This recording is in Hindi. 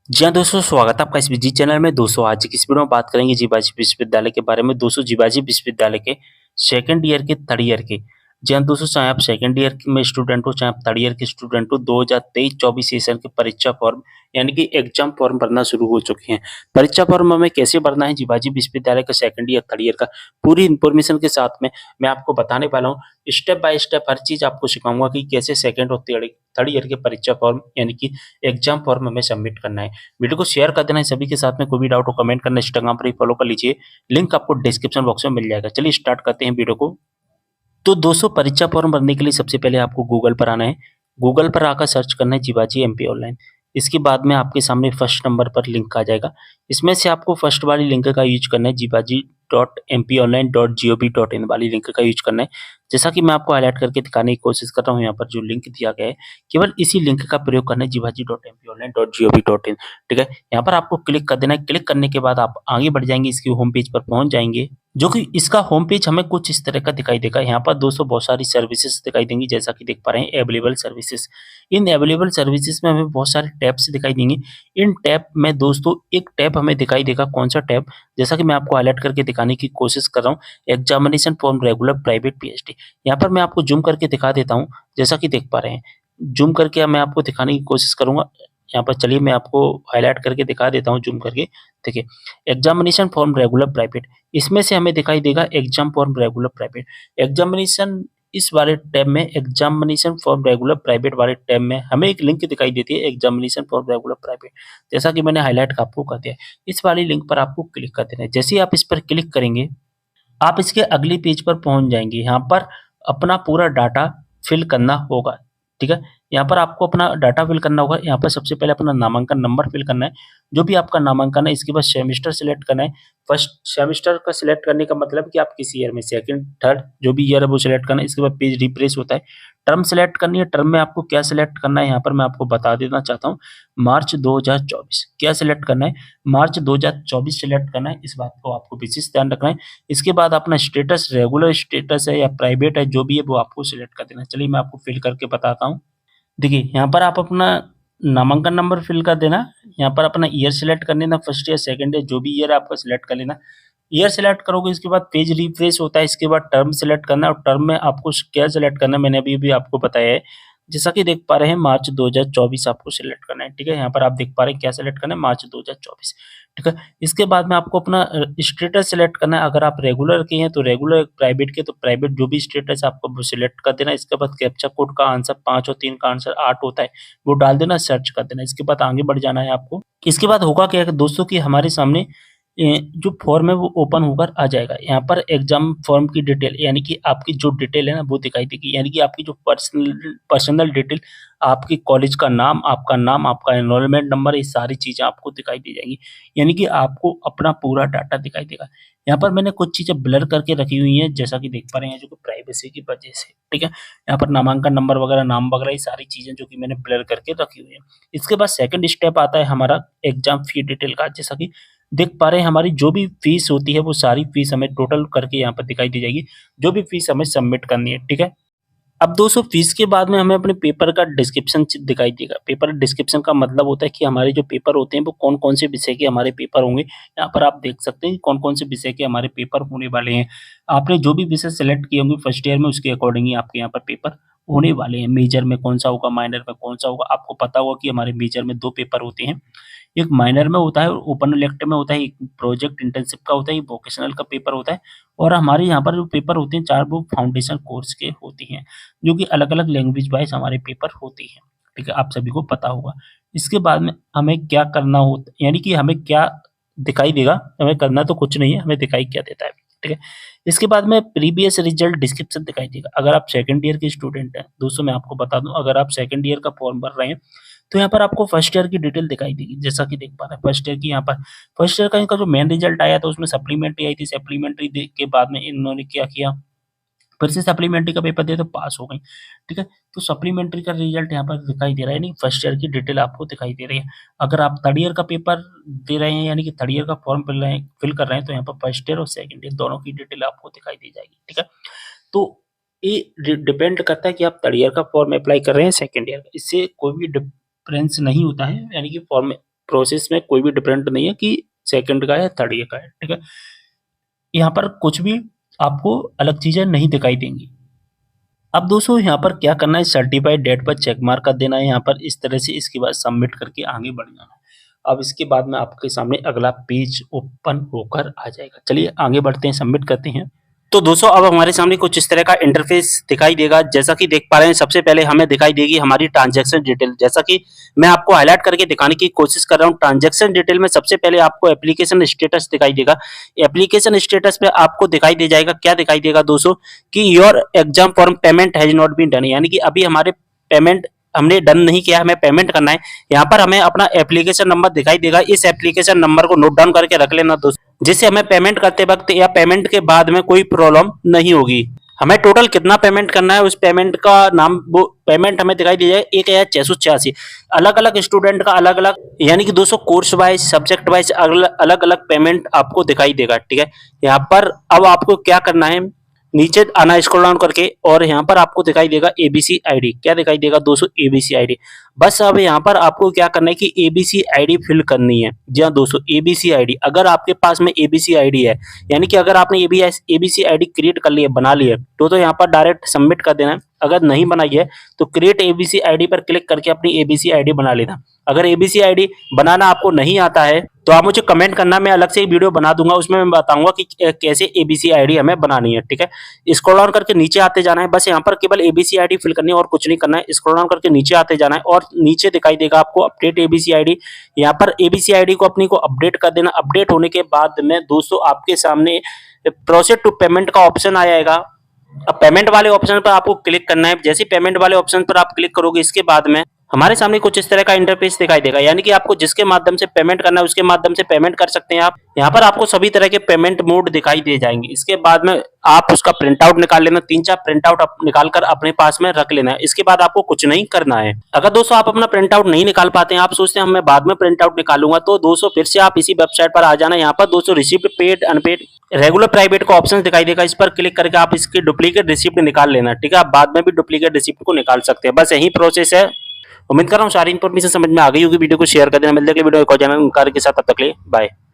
जी हाँ दोस्तों, स्वागत है आपका इस जी चैनल में। दोस्तों आज की इस वीडियो में बात करेंगे जीवाजी विश्वविद्यालय के बारे में। दोस्तों जीवाजी विश्वविद्यालय के सेकंड ईयर के थर्ड ईयर के, जी हाँ दोस्तों, चाहे आप सेकंड ईयर में स्टूडेंट हो चाहे आप थर्ड ईयर के स्टूडेंट हो, 2023-24 सेशन के परीक्षा फॉर्म यानी कि एग्जाम फॉर्म भरना शुरू हो चुके हैं। परीक्षा फॉर्म हमें कैसे भरना है जीवाजी विश्वविद्यालय का सेकंड ईयर थर्ड ईयर का, पूरी इन्फॉर्मेशन के साथ में मैं आपको बताने वाला हूँ। स्टेप बाय स्टेप हर चीज आपको सिखाऊंगा कि कैसे सेकंड और थर्ड ईयर के परीक्षा फॉर्म यानी कि एग्जाम फॉर्म हमें सबमिट करना है। वीडियो को शेयर कर देना है सभी के साथ में। कोई भी डाउट हो कमेंट करना, इंस्टाग्राम पर ही फॉलो कर लीजिए, लिंक आपको डिस्क्रिप्शन बॉक्स में मिल जाएगा। चलिए स्टार्ट करते हैं वीडियो को। तो दोस्तों परीक्षा फॉर्म भरने के लिए सबसे पहले आपको गूगल पर आना है। गूगल पर आकर सर्च करना है जीवाजी एमपी ऑनलाइन। इसके बाद में आपके सामने फर्स्ट नंबर पर लिंक आ जाएगा। इसमें से आपको फर्स्ट वाली लिंक का यूज करना है, jivaji.mponline.gov.in वाली लिंक का यूज करना है। जैसा कि मैं आपको हाईलाइट करके दिखाने की कोशिश कर रहा हूँ, यहाँ पर जो लिंक दिया गया है केवल इसी लिंक का प्रयोग करना है, jivaji.mponline.gov.in। ठीक है, यहाँ पर आपको क्लिक कर देना है। क्लिक करने के बाद आप आगे बढ़ जाएंगे, इसकी होम पेज पर पहुंच जाएंगे, जो कि इसका होम पेज हमें कुछ इस तरह का दिखाई देगा। यहाँ पर दोस्तों बहुत सारी सर्विसेज दिखाई देंगी, जैसा कि देख पा रहे हैं अवेलेबल सर्विसेज। इन अवेलेबल सर्विसेज में हमें बहुत सारे टैब्स दिखाई देंगे। इन टैब में दोस्तों एक टैब हमें दिखाई देगा, कौन सा टैब, जैसा कि मैं आपको हाईलाइट करके दिखाने की कोशिश कर रहा हूँ, examination form regular private PhD. यहाँ पर मैं आपको जूम करके दिखा देता हूँ, जैसा कि देख पा रहे हैं। जूम करके मैं आपको दिखाने की कोशिश करूंगा। यहाँ पर चलिए मैं आपको हाईलाइट करके दिखा देता हूँ जूम करके। देखिए, एग्जामिनेशन फॉर्म रेगुलर प्राइवेट, इसमें से हमें दिखाई देगा exam form regular private. Examination इस वाले टैब में, एग्जामिनेशन फॉर्म रेगुलर प्राइवेट वाले टैब में हमें एक लिंक दिखाई देती है, एग्जामिनेशन फॉर्म रेगुलर प्राइवेट। जैसा कि मैंने हाईलाइट आपको कर दिया, इस वाली लिंक पर आपको क्लिक कर देना है। जैसे ही आप इस पर क्लिक करेंगे, आप इसके अगली पेज पर पहुंच जाएंगे। यहाँ पर अपना पूरा डाटा फिल करना होगा। ठीक है, यहाँ पर आपको अपना डाटा फिल करना होगा। यहाँ पर सबसे पहले अपना नामांकन नंबर फिल करना है, जो भी आपका नामांकन है। इसके बाद सेमेस्टर सिलेक्ट करना है। फर्स्ट सेमेस्टर का सिलेक्ट करने का मतलब कि आप किस ईयर में, सेकंड थर्ड जो भी ईयर है वो सिलेक्ट करना है। इसके बाद पेज रिफ्रेश होता है। टर्म सिलेक्ट करनी है। टर्म में आपको क्या सिलेक्ट करना है, यहाँ पर मैं आपको बता देना चाहता हूँ, मार्च 2024 क्या सिलेक्ट करना है, मार्च 2024 सिलेक्ट करना है। इस बात को आपको विशेष ध्यान रखना है। इसके बाद अपना स्टेटस रेगुलर स्टेटस है या प्राइवेट है, जो भी है वो आपको सिलेक्ट कर देना है। चलिए मैं आपको फिल करके बताता हूँ। देखिए, यहाँ पर आप अपना नामांकन नंबर फिल कर देना। यहाँ पर अपना ईयर सिलेक्ट कर लेना, फर्स्ट ईयर सेकंड ईयर जो भी ईयर है आपका सिलेक्ट कर लेना। ईयर सिलेक्ट करोगे, इसके बाद पेज रिफ्रेश होता है। इसके बाद टर्म सिलेक्ट करना है, और टर्म में आपको क्या सिलेक्ट करना है मैंने अभी भी आपको बताया है। जैसा कि देख पा रहे हैं, मार्च 2024 आपको सिलेक्ट करना है। ठीक है, यहाँ पर आप देख पा रहे हैं क्या सिलेक्ट करना है, मार्च 2024। ठीक है, इसके बाद में आपको अपना स्टेटस सिलेक्ट करना है। अगर आप रेगुलर के हैं तो रेगुलर, प्राइवेट के तो प्राइवेट, जो भी स्टेटस आपको वो सिलेक्ट कर देना। इसके बाद कैप्चा कोड का आंसर 5 और 3 का आंसर 8 होता है, वो डाल देना, सर्च कर देना। इसके बाद आगे बढ़ जाना है आपको। इसके बाद होगा क्या दोस्तों कि हमारे सामने जो फॉर्म है वो ओपन होकर आ जाएगा। यहाँ पर एग्जाम फॉर्म की डिटेल यानी कि आपकी जो डिटेल है ना वो दिखाई देगी, यानी कि आपकी जो पर्सनल डिटेल, आपकी कॉलेज का नाम, आपका एनरोलमेंट नंबर, ये सारी चीज़ें आपको दिखाई दे जाएंगी। यानी कि आपको अपना पूरा डाटा दिखाई देगा। यहाँ पर मैंने कुछ चीज़ें ब्लर करके रखी हुई हैं, जैसा कि देख पा रहे हैं, जो कि प्राइवेसी की वजह से। ठीक है, यहाँ पर नामांकन नंबर वगैरह, नाम वगैरह, ये सारी चीज़ें जो कि मैंने ब्लर करके रखी हुई हैं। इसके बाद सेकंड स्टेप आता है हमारा एग्जाम फी डिटेल का। जैसा कि देख पा रहे हैं, हमारी जो भी फीस होती है वो सारी फीस हमें टोटल करके यहाँ पर दिखाई दी जाएगी, जो भी फीस हमें सबमिट करनी है। ठीक है, अब दोस्तों फीस के बाद में हमें अपने पेपर का डिस्क्रिप्शन दिखाई देगा। पेपर डिस्क्रिप्शन का मतलब होता है कि हमारे जो पेपर होते हैं वो कौन-कौन से विषय के हमारे पेपर होंगे। यहाँ पर आप देख सकते हैं कौन-कौन से विषय के हमारे पेपर होने वाले हैं। आपने जो भी विषय सेलेक्ट किए होंगे फर्स्ट ईयर में, उसके अकॉर्डिंग ही आपके यहाँ पर पेपर होने वाले हैं। मेजर में कौन-सा होगा, माइनर में कौन-सा होगा। आपको पता होगा कि हमारे मेजर में 2 पेपर होते हैं। एक माइनर में होता है और ओपन इलेक्टिव में होता है। एक प्रोजेक्ट इंटर्नशिप का होता है, एक वोकेशनल का पेपर होता है, और हमारे यहाँ पर जो पेपर होते हैं 4 वो फाउंडेशन कोर्स के होते हैं, जो कि अलग-अलग लैंग्वेज वाइज़ हमारे पेपर होते हैं। ठीक है, आप सभी को पता होगा। इसके बाद में हमें क्या करना होता, यानी कि हमें क्या दिखाई देगा, हमें करना तो कुछ नहीं है, हमें दिखाई क्या देता है। ठीक है, इसके बाद में प्रीवियस रिजल्ट डिस्क्रिप्शन दिखाई देगा। अगर आप सेकंड ईयर के स्टूडेंट हैं, दोस्तों मैं आपको बता दूँ, अगर आप सेकंड ईयर का फॉर्म भर रहे हैं तो यहाँ पर आपको फर्स्ट ईयर की डिटेल दिखाई देगी। जैसा कि देख पा रहे हैं फर्स्ट ईयर की, यहाँ पर फर्स्ट ईयर का इनका जो मेन रिजल्ट आया था उसमें सप्लीमेंट्री आई थी। सप्लीमेंट्री के बाद में इन्होंने क्या किया, फिर से सप्लीमेंट्री का पेपर दिया तो पास हो गई। ठीक है, तो सप्लीमेंट्री का रिजल्ट यहाँ पर दिखाई दे रहा है, यानी फर्स्ट ईयर की डिटेल आपको दिखाई दे रही है। अगर आप थर्ड ईयर का पेपर दे रहे हैं, यानी कि थर्ड ईयर का फॉर्म फिल कर रहे हैं, तो यहाँ पर फर्स्ट ईयर और सेकंड ईयर दोनों की डिटेल आपको दिखाई दी जाएगी। ठीक है, तो ये डिपेंड करता है कि आप थर्ड ईयर का फॉर्म अप्लाई कर रहे हैं सेकंड ईयर का, इससे कोई भी डिफरेंस नहीं होता है, यानी कि फॉर्म प्रोसेस में कोई भी डिफरेंट नहीं है कि सेकंड का है थर्ड ईयर का है, ठीक है। यहाँ पर कुछ भी आपको अलग चीजें नहीं दिखाई देंगी। अब दोस्तों यहाँ पर क्या करना है, सर्टिफाइड डेट पर चेक मार्क कर देना है यहाँ पर इस तरह से, इसके बाद सबमिट करके आगे बढ़ जाना है। अब इसके बाद में आपके सामने अगला पेज ओपन होकर आ जाएगा। चलिए आगे बढ़ते हैं, सबमिट करते हैं। तो दोस्तों अब हमारे सामने कुछ इस तरह का इंटरफेस दिखाई देगा। जैसा कि देख पा रहे हैं, सबसे पहले हमें दिखाई देगी हमारी ट्रांजैक्शन डिटेल। जैसा कि मैं आपको हाईलाइट करके दिखाने की कोशिश कर रहा हूँ, ट्रांजैक्शन डिटेल में सबसे पहले आपको एप्लीकेशन स्टेटस दिखाई देगा। एप्लीकेशन स्टेटस पे आपको दिखाई दे जाएगा, क्या दिखाई देगा दोस्तों, कि your exam form payment has not been done, यानी कि अभी हमारे पेमेंट हमने डन नहीं किया, हमें पेमेंट करना है। यहाँ पर हमें अपना एप्लीकेशन नंबर दिखाई देगा, इस एप्लीकेशन नंबर को नोट डाउन करके रख लेना दोस्तों, जिससे हमें पेमेंट करते वक्त या पेमेंट के बाद में कोई प्रॉब्लम नहीं होगी। हमें टोटल कितना पेमेंट करना है, उस पेमेंट का नाम, वो पेमेंट हमें दिखाई दी जाए 1686। अलग अलग स्टूडेंट का अलग अलग, यानी कि 200 कोर्स वाइज सब्जेक्ट वाइज अलग अलग पेमेंट आपको दिखाई देगा, ठीक है। यहाँ पर अब आपको क्या करना है, नीचे आना स्क्रॉल डाउन करके, और यहाँ पर आपको दिखाई देगा एबीसी आईडी। क्या दिखाई देगा दोस्तों, एबीसी आईडी। बस अब यहाँ पर आपको क्या करना है कि एबीसी आईडी फिल करनी है। जी हाँ दोस्तों, एबीसी आईडी, अगर आपके पास में एबीसी आईडी है, यानी कि अगर आपने एबीसी आईडी क्रिएट कर ली है, बना ली है, तो यहाँ पर डायरेक्ट सबमिट कर देना है। अगर नहीं बनाई है तो क्रिएट एबीसी आईडी पर क्लिक करके अपनी एबीसी आईडी बना लेना। अगर एबीसी आईडी बनाना आपको नहीं आता है तो आप मुझे कमेंट करना, मैं अलग से एक वीडियो बना दूंगा, उसमें मैं बताऊंगा कि कैसे एबीसी आईडी हमें बनानी है, ठीक है। स्क्रॉल डाउन करके नीचे आते जाना है, बस यहाँ पर केवल एबीसी आईडी फिल करनी है और कुछ नहीं करना है। स्क्रॉल डाउन करके नीचे आते जाना है और नीचे दिखाई देगा आपको अपडेट एबीसी आईडी। यहाँ पर एबीसी आईडी को अपनी को अपडेट कर देना। अपडेट होने के बाद में दोस्तों आपके सामने प्रोसीड टू पेमेंट का ऑप्शन आएगा। अब पेमेंट वाले ऑप्शन पर आपको क्लिक करना है। जैसे पेमेंट वाले ऑप्शन पर आप क्लिक करोगे, इसके बाद में हमारे सामने कुछ इस तरह का इंटरफेस दिखाई देगा, यानी कि आपको जिसके माध्यम से पेमेंट करना है उसके माध्यम से पेमेंट कर सकते हैं आप। यहाँ पर आपको सभी तरह के पेमेंट मोड दिखाई दे जाएंगे। इसके बाद में आप उसका प्रिंट आउट निकाल लेना, 3-4 प्रिंट आउट निकाल कर अपने पास में रख लेना है। इसके बाद आपको कुछ नहीं करना है। अगर दोस्तों आप अपना प्रिंट आउट नहीं निकाल पाते हैं, आप सोचते हैं मैं बाद में प्रिंट आउट निकालूंगा, तो दोस्तों फिर से आप इसी वेबसाइट पर आ जाना। यहाँ पर दोस्तों receipt, paid, unpaid, regular, private का ऑप्शन दिखाई देगा, इस पर क्लिक करके आप इसकी डुप्लीकेट रिसिप्ट निकाल लेना, ठीक है। आप बाद में भी डुप्लीकेट रिसिप्ट को निकाल सकते हैं। बस यही प्रोसेस है। उम्मीद कर रहा हूँ सारी इन्फॉर्मेशन समझ में आ गई होगी। वीडियो को शेयर कर देना। मिलते हैं अगले वीडियो एक और जानकारी के साथ, तब तक के लिए बाय।